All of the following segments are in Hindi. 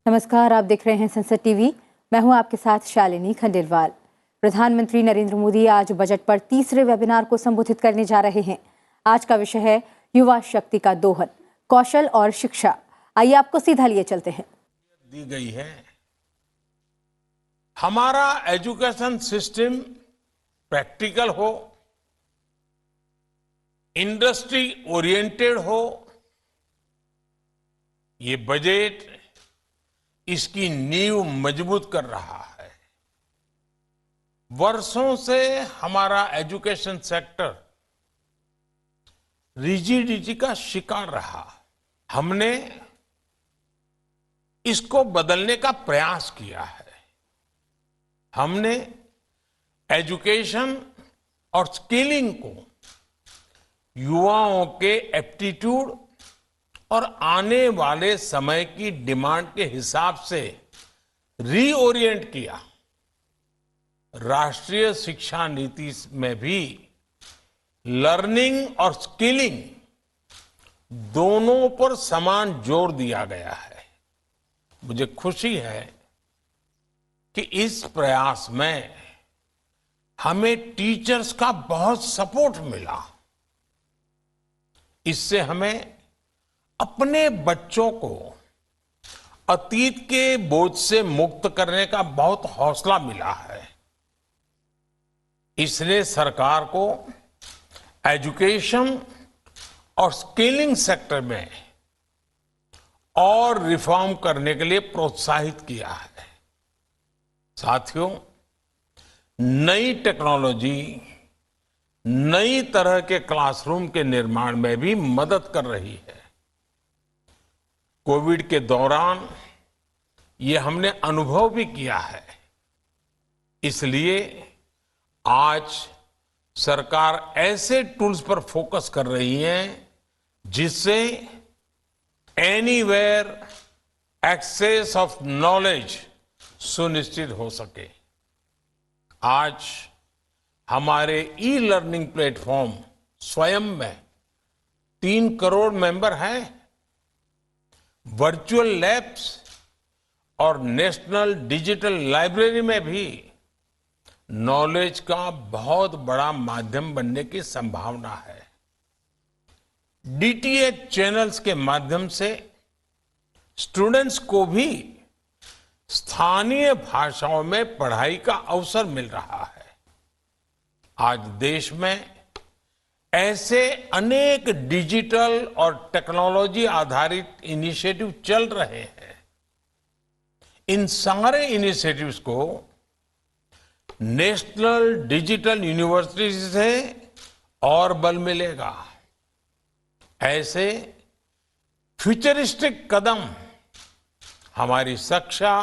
नमस्कार, आप देख रहे हैं संसद टीवी। मैं हूं आपके साथ शालिनी खंडेलवाल। प्रधानमंत्री नरेंद्र मोदी आज बजट पर तीसरे वेबिनार को संबोधित करने जा रहे हैं। आज का विषय है युवा शक्ति का दोहन, कौशल और शिक्षा। आइए आपको सीधा लिए चलते हैं। दी गई है हमारा एजुकेशन सिस्टम प्रैक्टिकल हो, इंडस्ट्री ओरिएंटेड हो। ये बजट इसकी नींव मजबूत कर रहा है। वर्षों से हमारा एजुकेशन सेक्टर रिजिडिटी का शिकार रहा। हमने इसको बदलने का प्रयास किया है। हमने एजुकेशन और स्किलिंग को युवाओं के एप्टीट्यूड और आने वाले समय की डिमांड के हिसाब से रीओरिएंट किया। राष्ट्रीय शिक्षा नीति में भी लर्निंग और स्किलिंग दोनों पर समान जोर दिया गया है। मुझे खुशी है कि इस प्रयास में हमें टीचर्स का बहुत सपोर्ट मिला। इससे हमें अपने बच्चों को अतीत के बोझ से मुक्त करने का बहुत हौसला मिला है। इसलिए सरकार को एजुकेशन और स्किलिंग सेक्टर में और रिफॉर्म करने के लिए प्रोत्साहित किया है। साथियों, नई टेक्नोलॉजी नई तरह के क्लासरूम के निर्माण में भी मदद कर रही है। कोविड के दौरान ये हमने अनुभव भी किया है। इसलिए आज सरकार ऐसे टूल्स पर फोकस कर रही है जिससे एनीवेयर एक्सेस ऑफ नॉलेज सुनिश्चित हो सके। आज हमारे ई लर्निंग प्लेटफॉर्म स्वयं में 3 करोड़ मेंबर हैं। वर्चुअल लैब्स और नेशनल डिजिटल लाइब्रेरी में भी नॉलेज का बहुत बड़ा माध्यम बनने की संभावना है। डीटीएच चैनल्स के माध्यम से स्टूडेंट्स को भी स्थानीय भाषाओं में पढ़ाई का अवसर मिल रहा है। आज देश में ऐसे अनेक डिजिटल और टेक्नोलॉजी आधारित इनिशिएटिव चल रहे हैं। इन सारे इनिशिएटिव्स को नेशनल डिजिटल यूनिवर्सिटी से और बल मिलेगा। ऐसे फ्यूचरिस्टिक कदम हमारी शिक्षा,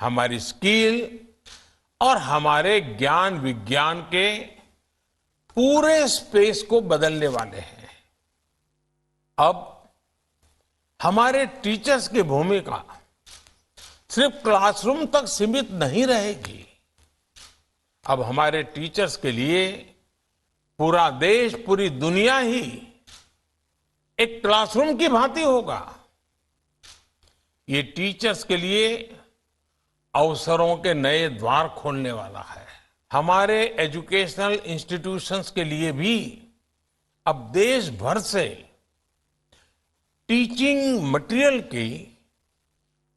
हमारी स्किल और हमारे ज्ञान विज्ञान के पूरे स्पेस को बदलने वाले हैं। अब हमारे टीचर्स की भूमिका सिर्फ क्लासरूम तक सीमित नहीं रहेगी। अब हमारे टीचर्स के लिए पूरा देश, पूरी दुनिया ही एक क्लासरूम की भांति होगा। ये टीचर्स के लिए अवसरों के नए द्वार खोलने वाला है। हमारे एजुकेशनल इंस्टीट्यूशंस के लिए भी अब देश भर से टीचिंग मटेरियल की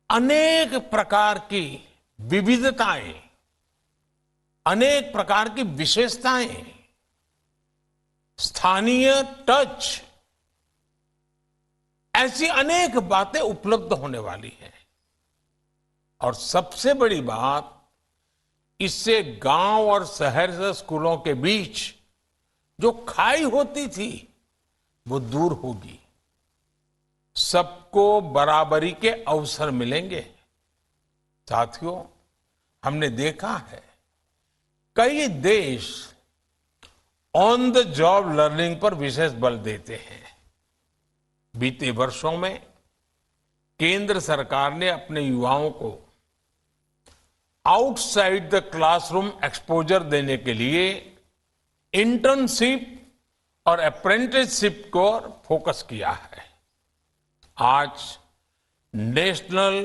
अनेक प्रकार की विविधताएं, अनेक प्रकार की विशेषताएं, स्थानीय टच, ऐसी अनेक बातें उपलब्ध होने वाली हैं। और सबसे बड़ी बात, इससे गांव और शहर से स्कूलों के बीच जो खाई होती थी वो दूर होगी। सबको बराबरी के अवसर मिलेंगे। साथियों, हमने देखा है कई देश ऑन द जॉब लर्निंग पर विशेष बल देते हैं। बीते वर्षों में केंद्र सरकार ने अपने युवाओं को आउटसाइड द क्लासरूम एक्सपोजर देने के लिए इंटर्नशिप और अप्रेंटिसशिप को फोकस किया है। आज नेशनल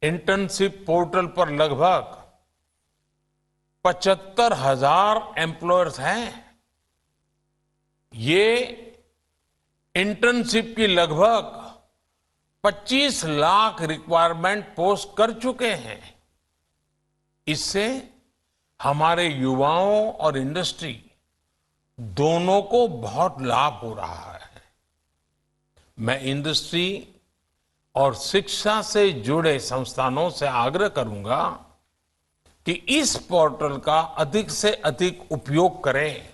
इंटर्नशिप पोर्टल पर लगभग 75,000 एम्प्लॉयर्स हैं। ये इंटर्नशिप की लगभग 25 लाख रिक्वायरमेंट पोस्ट कर चुके हैं। इससे हमारे युवाओं और इंडस्ट्री दोनों को बहुत लाभ हो रहा है। मैं इंडस्ट्री और शिक्षा से जुड़े संस्थानों से आग्रह करूंगा कि इस पोर्टल का अधिक से अधिक उपयोग करें।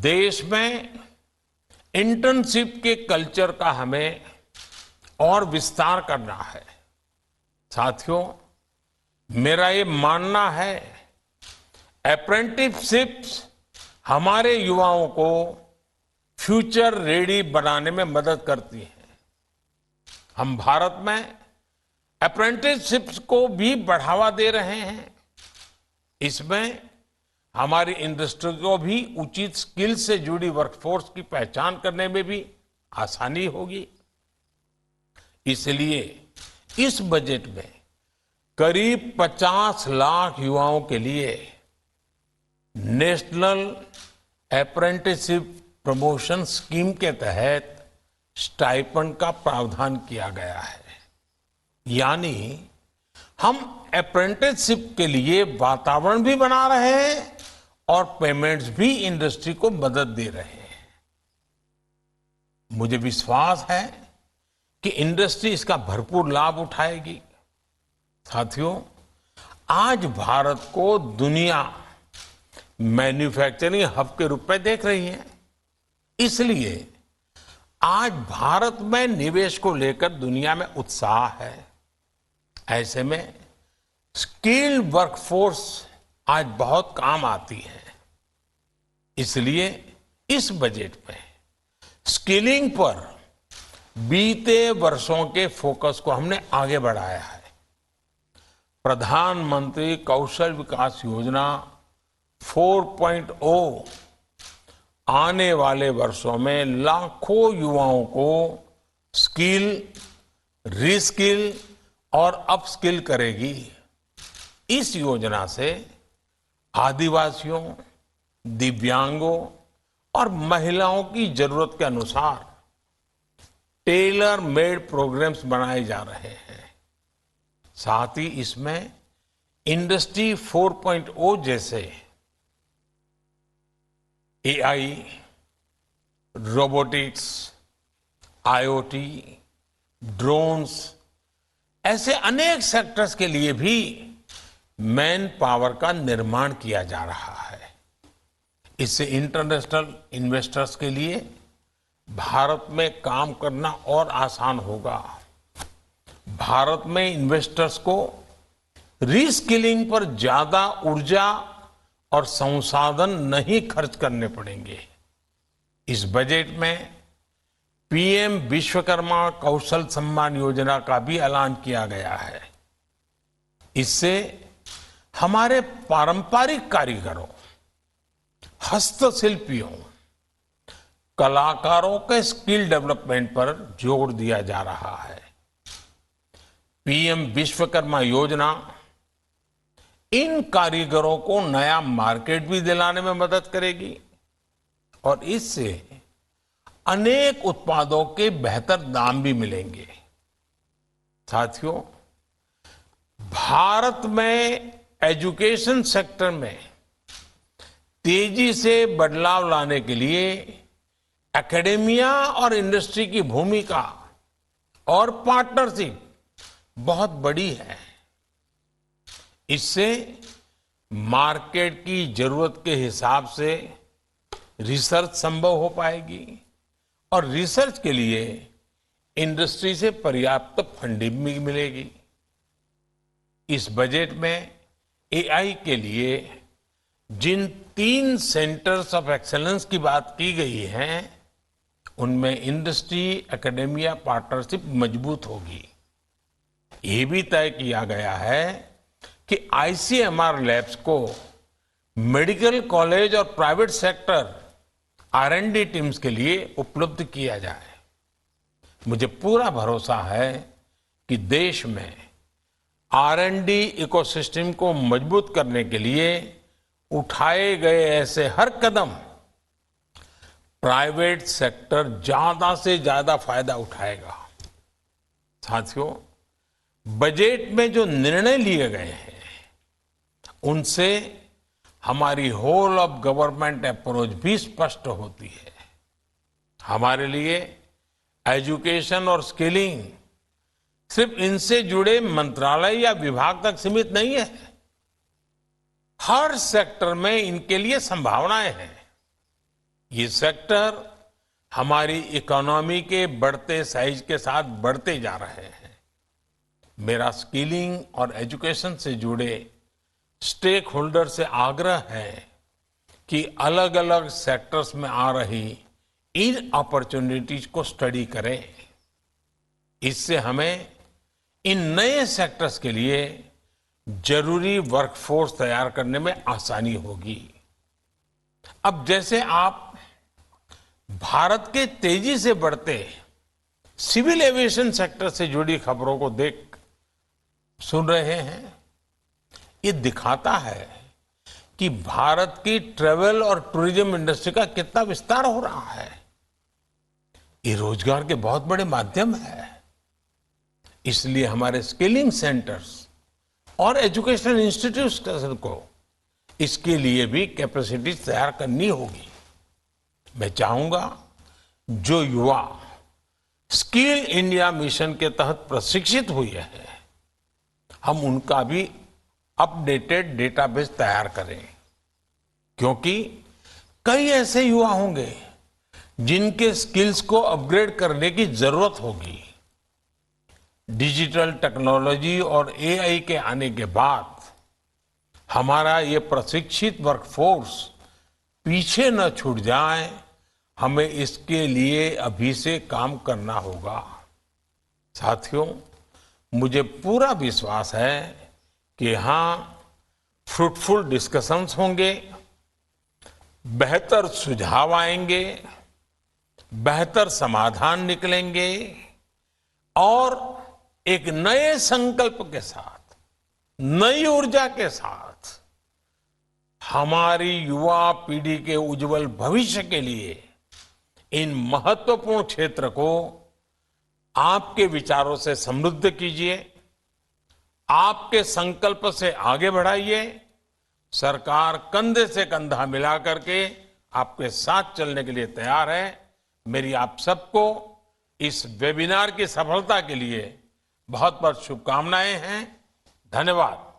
देश में इंटर्नशिप के कल्चर का हमें और विस्तार करना है। साथियों, मेरा ये मानना है, अप्रेंटिसशिप्स हमारे युवाओं को फ्यूचर रेडी बनाने में मदद करती है। हम भारत में अप्रेंटिसशिप्स को भी बढ़ावा दे रहे हैं। इसमें हमारी इंडस्ट्री को भी उचित स्किल से जुड़ी वर्कफोर्स की पहचान करने में भी आसानी होगी। इसलिए इस बजट में करीब 50 लाख युवाओं के लिए नेशनल अप्रेंटिसशिप प्रमोशन स्कीम के तहत स्टाइपेंड का प्रावधान किया गया है। यानी हम अप्रेंटिसशिप के लिए वातावरण भी बना रहे हैं और पेमेंट्स भी इंडस्ट्री को मदद दे रहे हैं। मुझे विश्वास है कि इंडस्ट्री इसका भरपूर लाभ उठाएगी। साथियों, आज भारत को दुनिया मैन्युफैक्चरिंग हब के रूप में देख रही है। इसलिए आज भारत में निवेश को लेकर दुनिया में उत्साह है। ऐसे में स्किल्ड वर्कफोर्स आज बहुत काम आती है। इसलिए इस बजट में स्किलिंग पर बीते वर्षों के फोकस को हमने आगे बढ़ाया है। प्रधानमंत्री कौशल विकास योजना 4.0 आने वाले वर्षों में लाखों युवाओं को स्किल, रीस्किल और अपस्किल करेगी। इस योजना से आदिवासियों, दिव्यांगों और महिलाओं की जरूरत के अनुसार टेलर मेड प्रोग्राम्स बनाए जा रहे हैं। साथ ही इसमें इंडस्ट्री 4.0 जैसे एआई, रोबोटिक्स, आईओटी, ड्रोन्स ऐसे अनेक सेक्टर्स के लिए भी मैन पावर का निर्माण किया जा रहा है। इससे इंटरनेशनल इन्वेस्टर्स के लिए भारत में काम करना और आसान होगा। भारत में इन्वेस्टर्स को रीस्किलिंग पर ज्यादा ऊर्जा और संसाधन नहीं खर्च करने पड़ेंगे। इस बजट में पीएम विश्वकर्मा कौशल सम्मान योजना का भी ऐलान किया गया है। इससे हमारे पारंपरिक कारीगरों, हस्तशिल्पियों, कलाकारों के स्किल डेवलपमेंट पर जोर दिया जा रहा है। पीएम विश्वकर्मा योजना इन कारीगरों को नया मार्केट भी दिलाने में मदद करेगी और इससे अनेक उत्पादों के बेहतर दाम भी मिलेंगे। साथियों, भारत में एजुकेशन सेक्टर में तेजी से बदलाव लाने के लिए एकेडेमिया और इंडस्ट्री की भूमिका और पार्टनरशिप बहुत बड़ी है। इससे मार्केट की जरूरत के हिसाब से रिसर्च संभव हो पाएगी और रिसर्च के लिए इंडस्ट्री से पर्याप्त फंडिंग भी मिलेगी। इस बजट में एआई के लिए जिन 3 सेंटर्स ऑफ एक्सेलेंस की बात की गई है, उनमें इंडस्ट्री एकेडेमिया पार्टनरशिप मजबूत होगी। ये भी तय किया गया है कि आईसीएमआर लैब्स को मेडिकल कॉलेज और प्राइवेट सेक्टर आर&डी टीम्स के लिए उपलब्ध किया जाए। मुझे पूरा भरोसा है कि देश में R&D इकोसिस्टम को मजबूत करने के लिए उठाए गए ऐसे हर कदम प्राइवेट सेक्टर ज्यादा से ज्यादा फायदा उठाएगा। साथियों, बजट में जो निर्णय लिए गए हैं उनसे हमारी होल ऑफ गवर्नमेंट अप्रोच भी स्पष्ट होती है। हमारे लिए एजुकेशन और स्किलिंग सिर्फ इनसे जुड़े मंत्रालय या विभाग तक सीमित नहीं है। हर सेक्टर में इनके लिए संभावनाएं हैं। ये सेक्टर हमारी इकोनॉमी के बढ़ते साइज के साथ बढ़ते जा रहे हैं। मेरा स्किलिंग और एजुकेशन से जुड़े स्टेक होल्डर से आग्रह है कि अलग अलग सेक्टर्स में आ रही इन अपॉर्चुनिटीज को स्टडी करें। इससे हमें इन नए सेक्टर्स के लिए जरूरी वर्कफोर्स तैयार करने में आसानी होगी। अब जैसे आप भारत के तेजी से बढ़ते सिविल एविएशन सेक्टर से जुड़ी खबरों को सुन रहे हैं, ये दिखाता है कि भारत की ट्रेवल और टूरिज्म इंडस्ट्री का कितना विस्तार हो रहा है। ये रोजगार के बहुत बड़े माध्यम है। इसलिए हमारे स्किलिंग सेंटर्स और एजुकेशनल इंस्टीट्यूशन को इसके लिए भी कैपेसिटी तैयार करनी होगी। मैं चाहूंगा जो युवा स्किल इंडिया मिशन के तहत प्रशिक्षित हुए हैं, हम उनका भी अपडेटेड डेटाबेस तैयार करें, क्योंकि कई ऐसे युवा होंगे जिनके स्किल्स को अपग्रेड करने की जरूरत होगी। डिजिटल टेक्नोलॉजी और AI के आने के बाद हमारा ये प्रशिक्षित वर्कफोर्स पीछे न छूट जाए, हमें इसके लिए अभी से काम करना होगा। साथियों, मुझे पूरा विश्वास है कि यहां फ्रूटफुल डिस्कशंस होंगे, बेहतर सुझाव आएंगे, बेहतर समाधान निकलेंगे और एक नए संकल्प के साथ, नई ऊर्जा के साथ हमारी युवा पीढ़ी के उज्जवल भविष्य के लिए इन महत्वपूर्ण क्षेत्र को आपके विचारों से समृद्ध कीजिए, आपके संकल्प से आगे बढ़ाइए। सरकार कंधे से कंधा मिला करके आपके साथ चलने के लिए तैयार है। मेरी आप सबको इस वेबिनार की सफलता के लिए बहुत बहुत शुभकामनाएं हैं। धन्यवाद।